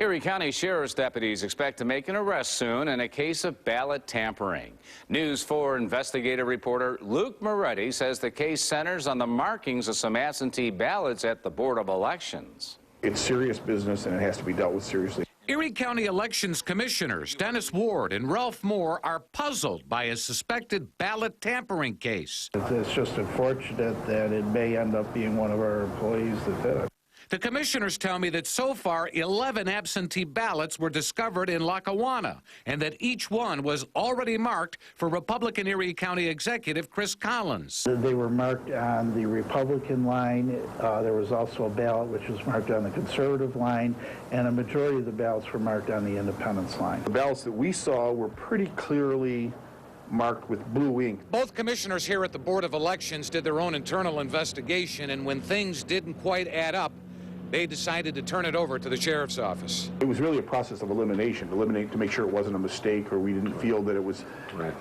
Erie County Sheriff's deputies expect to make an arrest soon in a case of ballot tampering. News 4 investigative reporter Luke Moretti says the case centers on the markings of some absentee ballots at the Board of Elections. It's serious business and it has to be dealt with seriously. Erie County Elections Commissioners Dennis Ward and Ralph Moore are puzzled by a suspected ballot tampering case. It's just unfortunate that it may end up being one of our employees that did it. The commissioners tell me that so far 11 absentee ballots were discovered in Lackawanna and that each one was already marked for Republican Erie County Executive Chris Collins. They were marked on the Republican line. There was also a ballot which was marked on the Conservative line, and a majority of the ballots were marked on the Independence line. The ballots that we saw were pretty clearly marked with blue ink. Both commissioners here at the Board of Elections did their own internal investigation, and when things didn't quite add up, they decided to turn it over to the sheriff's office. It was really a process of eliminate to make sure it wasn't a mistake or we didn't feel that it was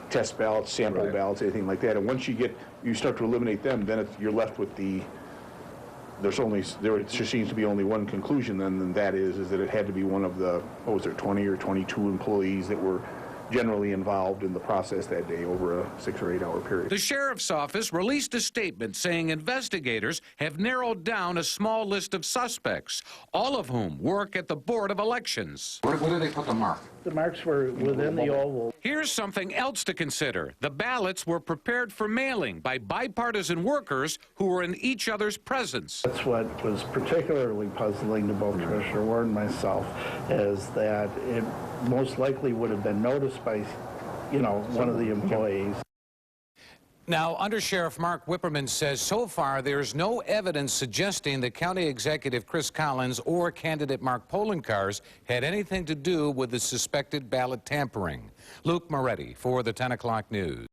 test ballots, sample ballots, anything like that. And once you start to eliminate them, then you're left with there seems to be only one conclusion then, and that is that it had to be one of the, 20 or 22 employees that were generally involved in the process that day over a 6 or 8 hour period. The sheriff's office released a statement saying investigators have narrowed down a small list of suspects, all of whom work at the Board of Elections. Where do they put the mark? The marks were within the oval. Here's something else to consider. The ballots were prepared for mailing by bipartisan workers who were in each other's presence. That's what was particularly puzzling to both Commissioner Ward and myself, is that it most likely would have been noticed by, one of the employees. Now, Under Sheriff Mark Whipperman says so far there's no evidence suggesting that County Executive Chris Collins or candidate Mark Poloncarz had anything to do with the suspected ballot tampering. Luke Moretti for the 10 o'clock news.